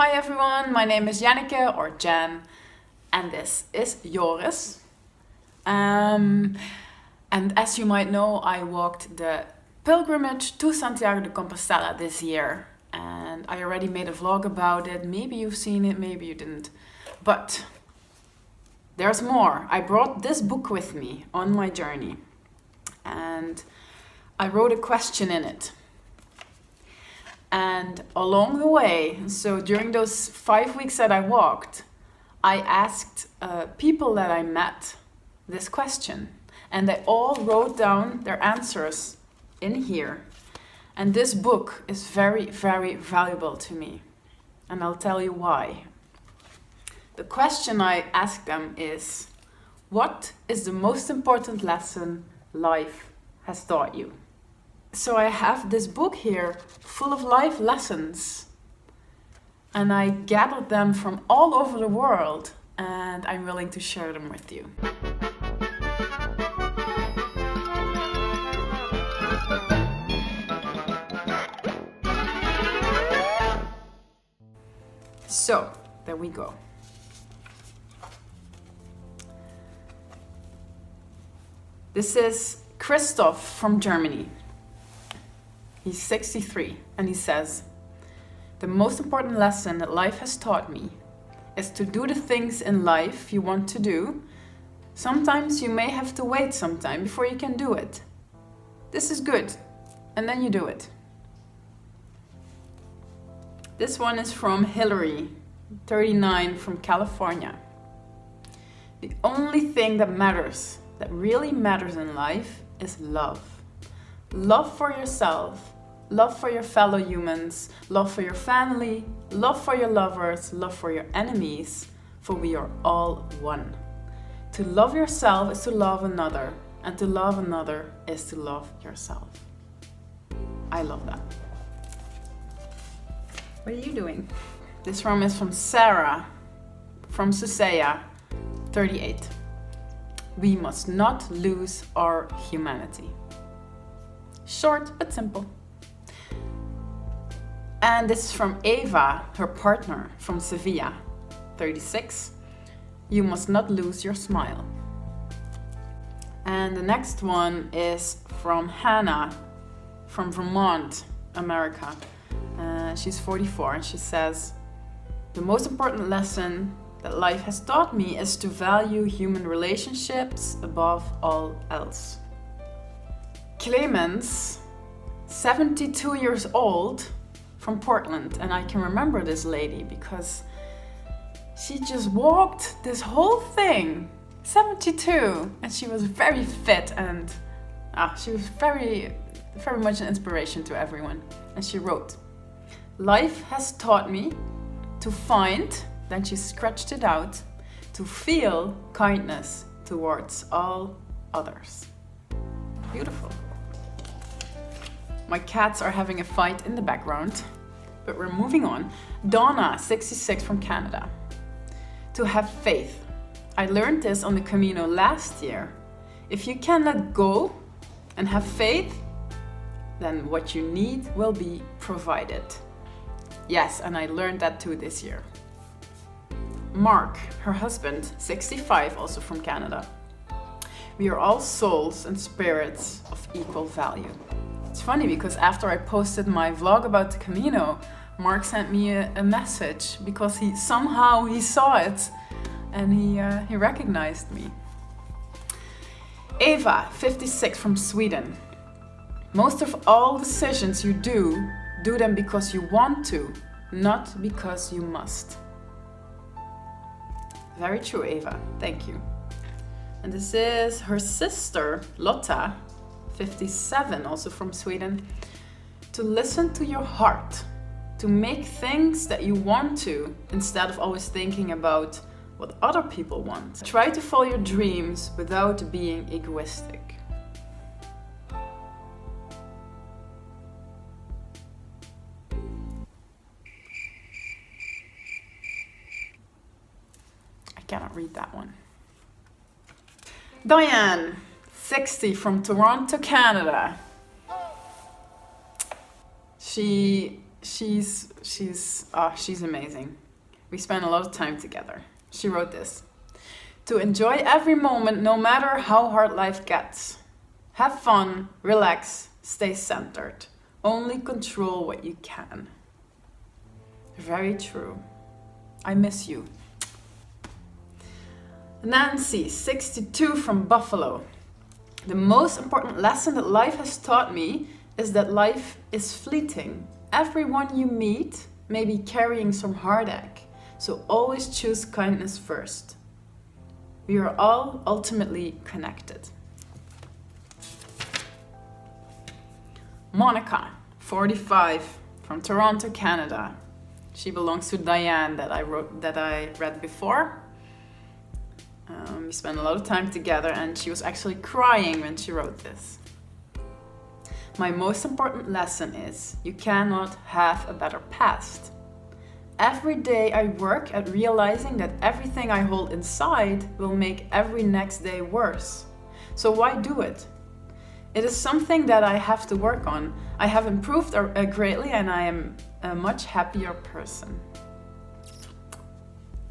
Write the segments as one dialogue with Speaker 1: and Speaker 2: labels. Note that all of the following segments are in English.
Speaker 1: Hi everyone, my name is Jenneke or Jen, and this is Joris. And as you might know, I walked the pilgrimage to Santiago de Compostela this year, and I already made a vlog about it. Maybe you've seen it, maybe you didn't, but there's more. I brought this book with me on my journey, and I wrote a question in it. And along the way, so during those 5 weeks that I walked, I asked people that I met this question, and they all wrote down their answers in here. And this book is very, very valuable to me, and I'll tell you why. The question I asked them is, what is the most important lesson life has taught you? So I have this book here full of life lessons, and I gathered them from all over the world, and I'm willing to share them with you. So, there we go. This is Christoph from Germany. He's 63, and he says, "The most important lesson that life has taught me is to do the things in life you want to do. Sometimes you may have to wait some time before you can do it. This is good, and then you do it." This one is from Hillary, 39, from California. "The only thing that matters, that really matters in life, is love. Love for yourself, love for your fellow humans, love for your family, love for your lovers, love for your enemies, for we are all one. To love yourself is to love another, and to love another is to love yourself." I love that. What are you doing? This one is from Sarah, from Susseya, 38. "We must not lose our humanity." Short but simple. And this is from Eva, her partner, from Sevilla, 36. "You must not lose your smile." And the next one is from Hannah, from Vermont, America. She's 44, and she says, "The most important lesson that life has taught me is to value human relationships above all else." Clemens, 72 years old, from Portland, and I can remember this lady because she just walked this whole thing, 72, and she was very fit, and she was very, very much an inspiration to everyone. And she wrote, "Life has taught me to find," then she scratched it out, "to feel kindness towards all others." Beautiful. My cats are having a fight in the background, but we're moving on. Donna, 66, from Canada. "To have faith. I learned this on the Camino last year. If you can let go and have faith, then what you need will be provided." Yes, and I learned that too this year. Mark, her husband, 65, also from Canada. "We are all souls and spirits of equal value." It's funny because after I posted my vlog about the Camino, Mark sent me a message because he saw it and he recognized me. Eva, 56, from Sweden. "Most of all decisions you do them because you want to, not because you must." Very true, Eva. Thank you. And this is her sister, Lotta, 57, also from Sweden. "To listen to your heart, to make things that you want to, instead of always thinking about what other people want. Try to follow your dreams without being egoistic." I cannot read that one. Diane, 60, from Toronto, Canada. She she's amazing. We spend a lot of time together. She wrote this. To enjoy every moment, no matter how hard life gets. Have fun, relax, stay centered. Only control what you can. Very true. I miss you. Nancy, 62 from Buffalo. The most important lesson that life has taught me is that life is fleeting. Everyone you meet may be carrying some heartache, so always choose kindness first. We are all ultimately connected. Monica, 45, from Toronto, Canada. She belongs to Diane that I read before. We spent a lot of time together and she was actually crying when she wrote this. My most important lesson is you cannot have a better past. Every day I work at realizing that everything I hold inside will make every next day worse. So why do it? It is something that I have to work on. I have improved greatly and I am a much happier person.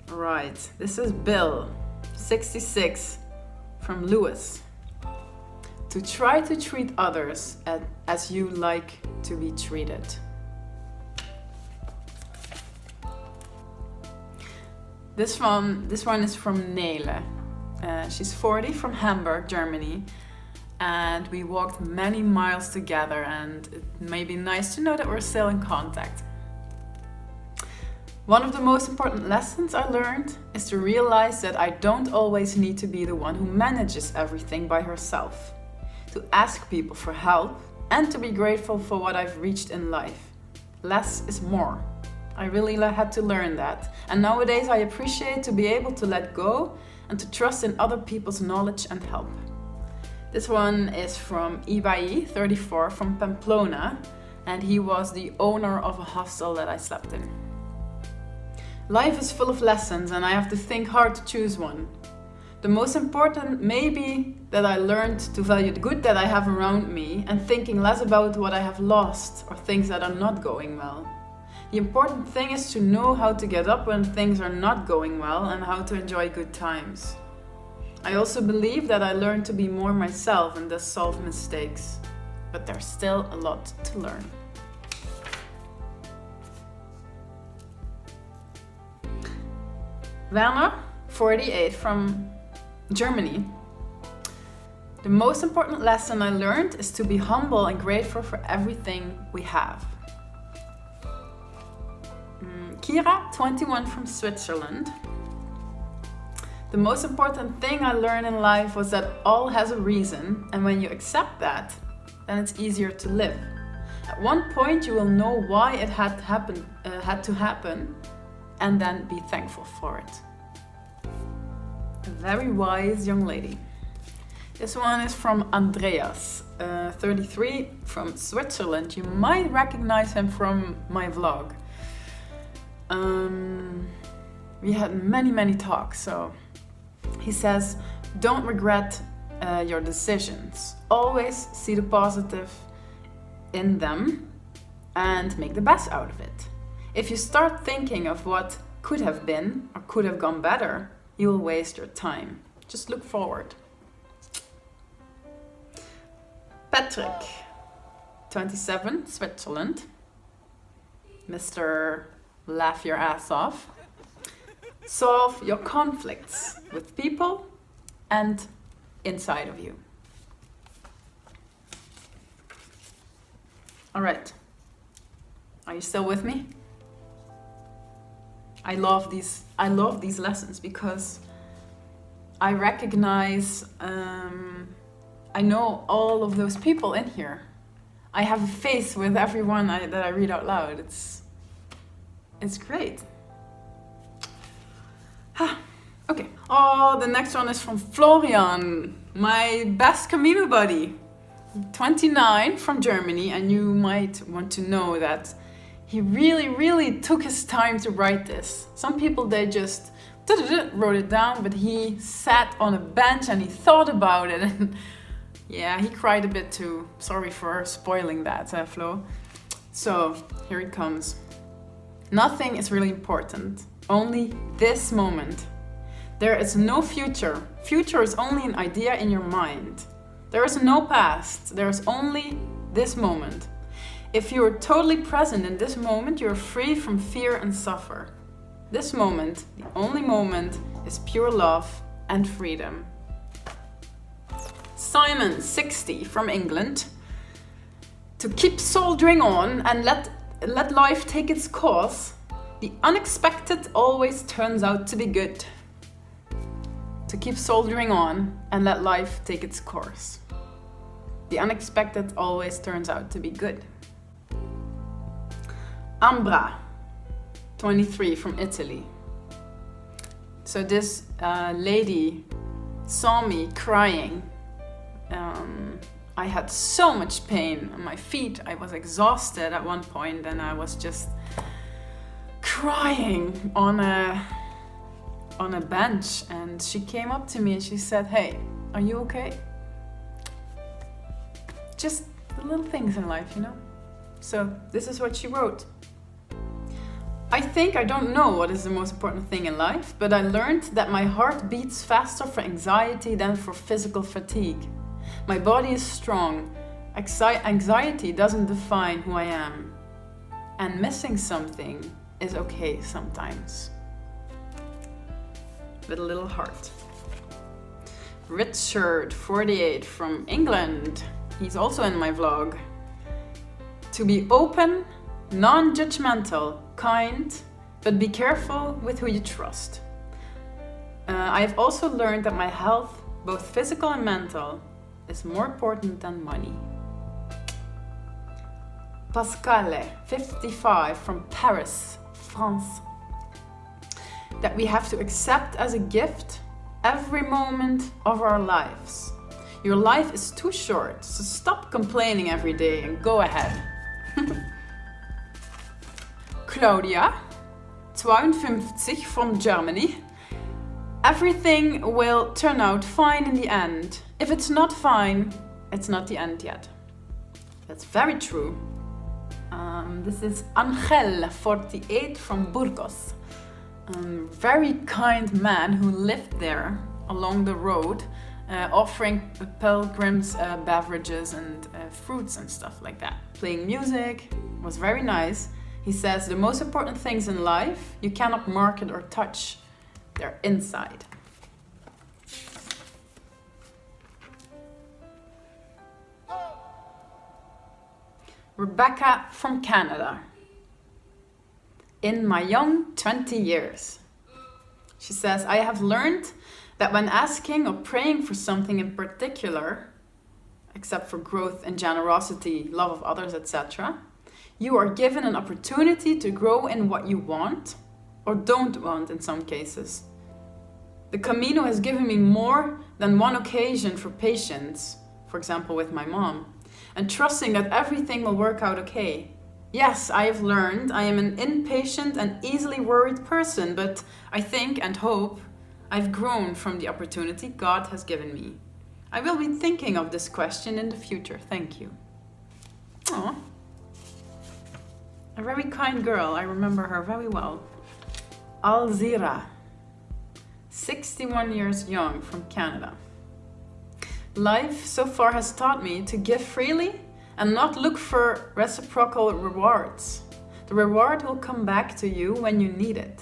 Speaker 1: Right, this is Bill, 66, from Lewis. To try to treat others as you like to be treated. This one is from Nele. She's 40, from Hamburg, Germany. And we walked many miles together, and it may be nice to know that we're still in contact. One of the most important lessons I learned is to realize that I don't always need to be the one who manages everything by herself. To ask people for help and to be grateful for what I've reached in life. Less is more. I really had to learn that. And nowadays I appreciate to be able to let go and to trust in other people's knowledge and help. This one is from Ibai, 34, from Pamplona, and he was the owner of a hostel that I slept in. Life is full of lessons and I have to think hard to choose one. The most important may be that I learned to value the good that I have around me and thinking less about what I have lost or things that are not going well. The important thing is to know how to get up when things are not going well and how to enjoy good times. I also believe that I learned to be more myself and thus solve mistakes, but there's still a lot to learn. Werner, 48, from Germany. The most important lesson I learned is to be humble and grateful for everything we have. Kira, 21, from Switzerland. The most important thing I learned in life was that all has a reason, and when you accept that, then it's easier to live. At one point you will know why it had to happen, and then be thankful for it. A very wise young lady. This one is from Andreas, 33, from Switzerland. You might recognize him from my vlog. We had many talks, so he says, don't regret your decisions. Always see the positive in them and make the best out of it. If you start thinking of what could have been or could have gone better, you will waste your time. Just look forward. Patrick, 27, Switzerland. Mr. Laugh your ass off. Solve your conflicts with people and inside of you. All right. Are you still with me? I love these lessons because I recognize, I know all of those people in here. I have a face with everyone that I read out loud. It's great. Okay. Oh, the next one is from Florian, my best Camino buddy. 29, from Germany, and you might want to know that he really took his time to write this. Some people, they just wrote it down, but he sat on a bench and he thought about it. And yeah, he cried a bit too. Sorry for spoiling that, Flo. So Here it comes. Nothing is really important, only this moment. There is no future. Future is only an idea in your mind. There is no past, there is only this moment. If you are totally present in this moment, you are free from fear and suffer. This moment, the only moment, is pure love and freedom. Simon, 60, from England. To keep soldiering on and let life take its course, the unexpected always turns out to be good. To keep soldiering on and let life take its course. The unexpected always turns out to be good. Ambra, 23, from Italy. So this lady saw me crying. I had so much pain on my feet. I was exhausted at one point and I was just crying on a bench, and she came up to me and she said, "Hey, are you okay?" Just the little things in life, you know? So this is what she wrote. I don't know what is the most important thing in life, but I learned that my heart beats faster for anxiety than for physical fatigue. My body is strong. Anxiety doesn't define who I am. And missing something is okay sometimes. With a little heart. Richard, 48, from England. He's also in my vlog. To be open, non-judgmental, kind, but be careful with who you trust. I have also learned that my health, both physical and mental, is more important than money. Pascale, 55, from Paris, France. That we have to accept as a gift every moment of our lives. Your life is too short, so stop complaining every day and go ahead. Claudia, 52, from Germany. Everything will turn out fine in the end. If it's not fine, it's not the end yet. That's very true. This is Angel, 48, from Burgos. Very kind man who lived there along the road, offering pilgrims beverages and fruits and stuff like that. Playing music was very nice. He says the most important things in life you cannot market or touch. They're inside. Rebecca from Canada. In my young 20 years. She says, I have learned that when asking or praying for something in particular, except for growth and generosity, love of others, etc., you are given an opportunity to grow in what you want or don't want in some cases. The Camino has given me more than one occasion for patience, for example with my mom, and trusting that everything will work out okay. Yes, I have learned I am an impatient and easily worried person, but I think and hope I've grown from the opportunity God has given me. I will be thinking of this question in the future. Thank you. Aww. A very kind girl. I remember her very well. Alzira, 61 years young, from Canada. Life so far has taught me to give freely and not look for reciprocal rewards. The reward will come back to you when you need it.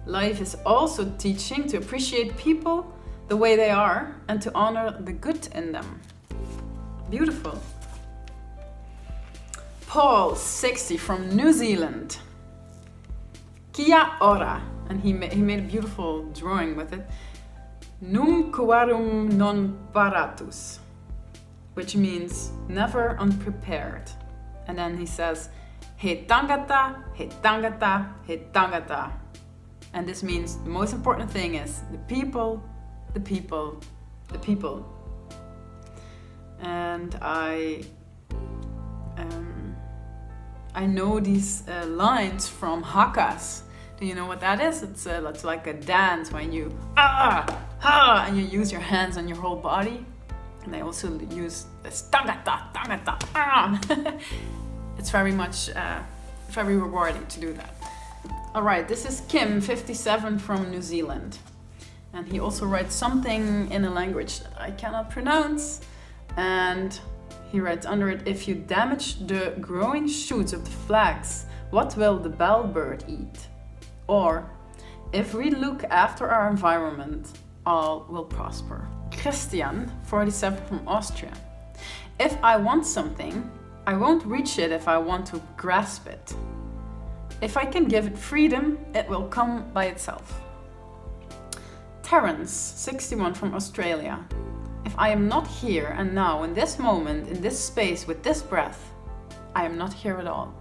Speaker 1: Life is also teaching to appreciate people the way they are and to honor the good in them. Beautiful. Paul, 60, from New Zealand. Kia ora, and he made a beautiful drawing with it. Num quorum non paratus, which means never unprepared. And then he says, he tangata, he tangata, he tangata. And this means the most important thing is the people, the people, the people. And I know these lines from hakas. Do you know what that is? It's like a dance when you and you use your hands and your whole body. And they also use this tangata, tangata, it's very much very rewarding to do that. All right, this is Kim, 57, from New Zealand. And he also writes something in a language that I cannot pronounce. And he writes under it, if you damage the growing shoots of the flax, what will the bellbird eat? Or, if we look after our environment, all will prosper. Christian, 47, from Austria. If I want something, I won't reach it if I want to grasp it. If I can give it freedom, it will come by itself. Terence, 61, from Australia. If I am not here and now, in this moment, in this space, with this breath, I am not here at all.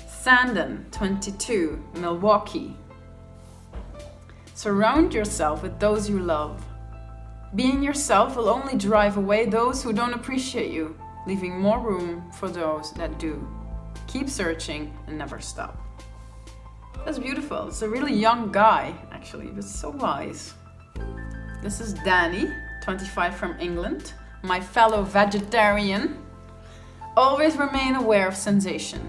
Speaker 1: Sandon, 22, Milwaukee. Surround yourself with those you love. Being yourself will only drive away those who don't appreciate you, leaving more room for those that do. Keep searching and never stop. That's beautiful. It's a really young guy, actually, but so wise. This is Danny, 25, from England, my fellow vegetarian. Always remain aware of sensation.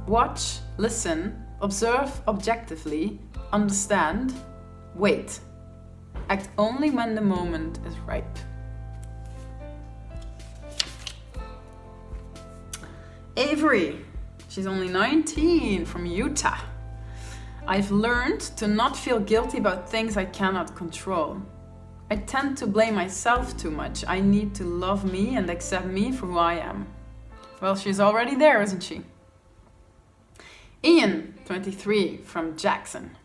Speaker 1: Watch, listen, observe objectively, understand, wait. Act only when the moment is ripe. Avery, she's only 19, from Utah. I've learned to not feel guilty about things I cannot control. I tend to blame myself too much. I need to love me and accept me for who I am. Well, she's already there, isn't she? Ian, 23, from Jackson.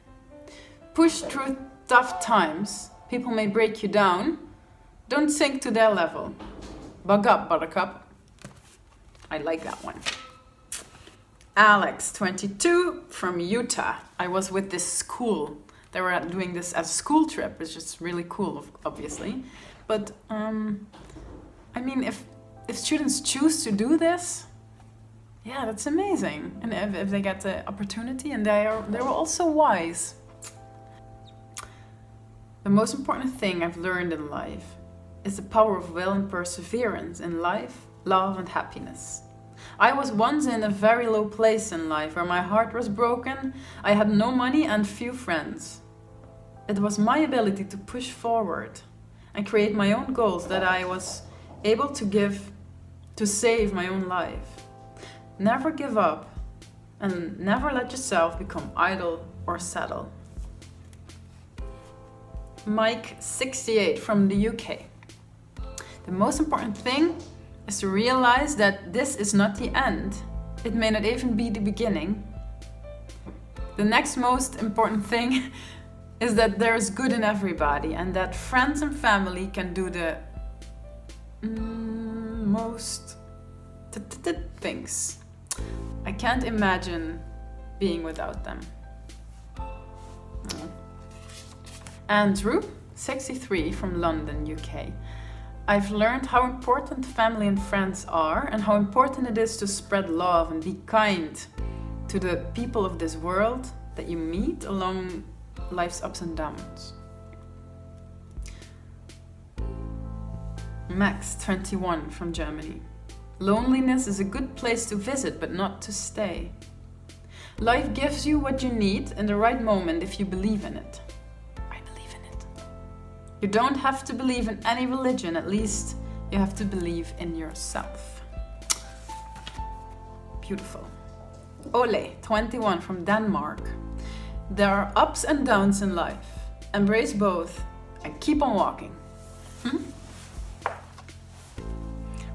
Speaker 1: Push through tough times. People may break you down. Don't sink to their level. Bug up, buttercup. I like that one. Alex, 22, from Utah. I was with this school. They were doing this as a school trip, which is really cool, obviously. But, I mean, if students choose to do this, yeah, that's amazing. And if they get the opportunity, and they were also wise. The most important thing I've learned in life is the power of will and perseverance in life, love, and happiness. I was once in a very low place in life where my heart was broken, I had no money and few friends. It was my ability to push forward and create my own goals that I was able to save my own life. Never give up and never let yourself become idle or settle. Mike, 68, from the UK. The most important thing is to realize that this is not the end. It may not even be the beginning. The next most important thing is that there is good in everybody and that friends and family can do the most things. I can't imagine being without them. Andrew, 63, from London, UK. I've learned how important family and friends are and how important it is to spread love and be kind to the people of this world that you meet along life's ups and downs. Max, 21, from Germany. Loneliness is a good place to visit, but not to stay. Life gives you what you need in the right moment if you believe in it. You don't have to believe in any religion, at least you have to believe in yourself. Beautiful. Ole, 21, from Denmark. There are ups and downs in life. Embrace both and keep on walking.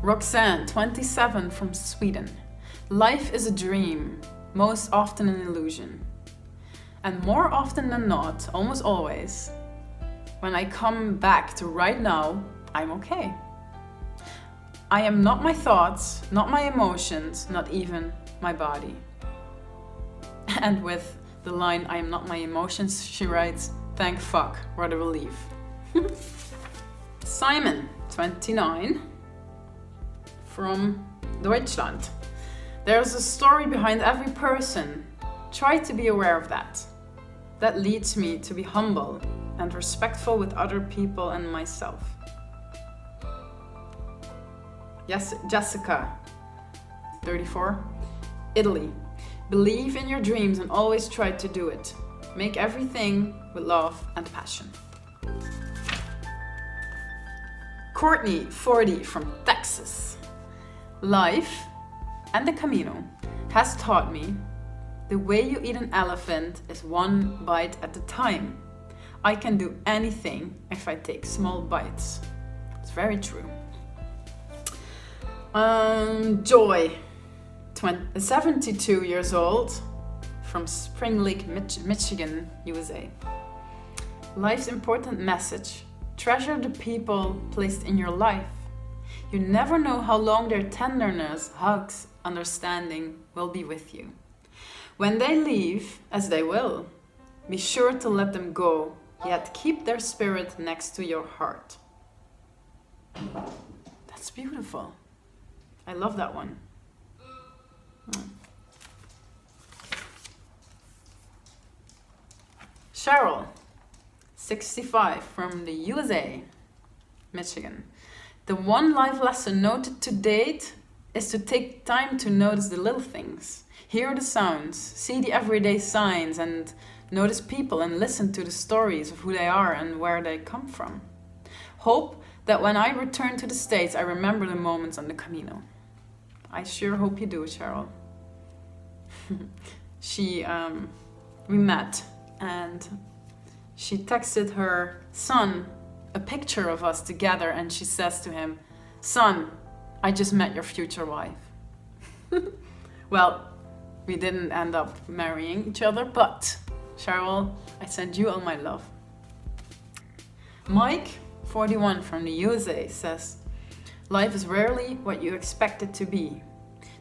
Speaker 1: Roxanne, 27, from Sweden. Life is a dream, most often an illusion. And more often than not, almost always, when I come back to right now, I'm okay. I am not my thoughts, not my emotions, not even my body. And with the line, I am not my emotions, she writes, thank fuck, what a relief. Simon, 29, from Deutschland. There's a story behind every person. Try to be aware of that. That leads me to be humble and respectful with other people and myself. Yes, Jessica, 34. Italy. Believe in your dreams and always try to do it. Make everything with love and passion. Courtney, 40, from Texas. Life and the Camino has taught me the way you eat an elephant is one bite at a time. I can do anything if I take small bites. It's very true. Joy, 72 years old, from Spring Lake, Michigan, USA. Life's important message. Treasure the people placed in your life. You never know how long their tenderness, hugs, understanding will be with you. When they leave, as they will, be sure to let them go, yet keep their spirit next to your heart. That's beautiful. I love that one. Cheryl, 65, from the USA, Michigan. The one life lesson noted to date is to take time to notice the little things. Hear the sounds, see the everyday signs, and notice people and listen to the stories of who they are and where they come from. Hope that when I return to the States, I remember the moments on the Camino. I sure hope you do, Cheryl. We met, and she texted her son a picture of us together, and she says to him, "Son, I just met your future wife." Well, we didn't end up marrying each other, but Cheryl, I send you all my love. Mike, 41, from the USA, says, life is rarely what you expect it to be.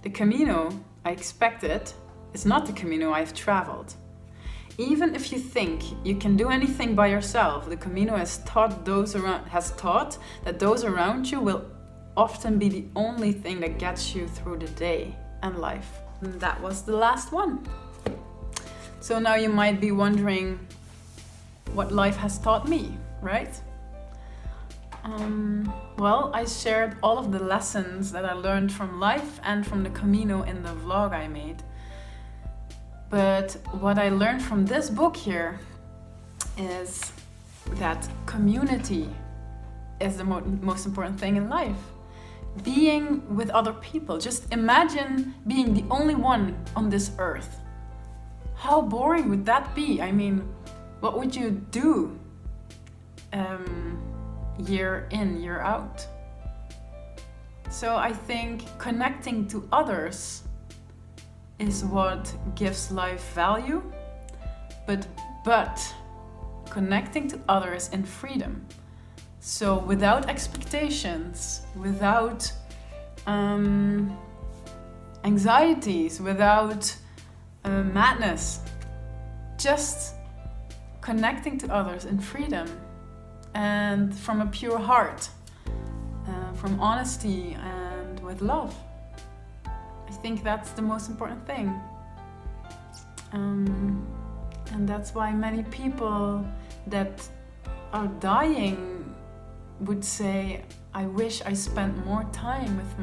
Speaker 1: The Camino I expected is not the Camino I've traveled. Even if you think you can do anything by yourself, the Camino has taught that those around you will often be the only thing that gets you through the day and life. And that was the last one. So now you might be wondering what life has taught me, right? Well, I shared all of the lessons that I learned from life and from the Camino in the vlog I made. But what I learned from this book here is that community is the most important thing in life. Being with other people. Just imagine being the only one on this earth. How boring would that be? I mean, what would you do year in, year out? So I think connecting to others is what gives life value, but connecting to others in freedom. So without expectations, without anxieties, without madness, just connecting to others in freedom and from a pure heart, from honesty and with love. I think that's the most important thing. And that's why many people that are dying would say, I wish I spent more time with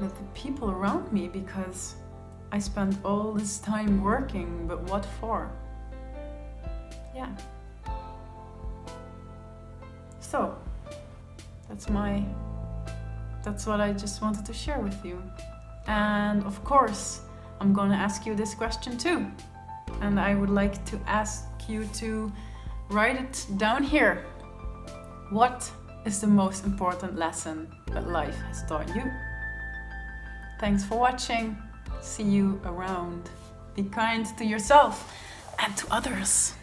Speaker 1: with the people around me, because I spent all this time working, but what for? Yeah. So that's what I just wanted to share with you. And of course, I'm gonna ask you this question too. And I would like to ask you to write it down here. What is the most important lesson that life has taught you? Thanks for watching. See you around. Be kind to yourself and to others.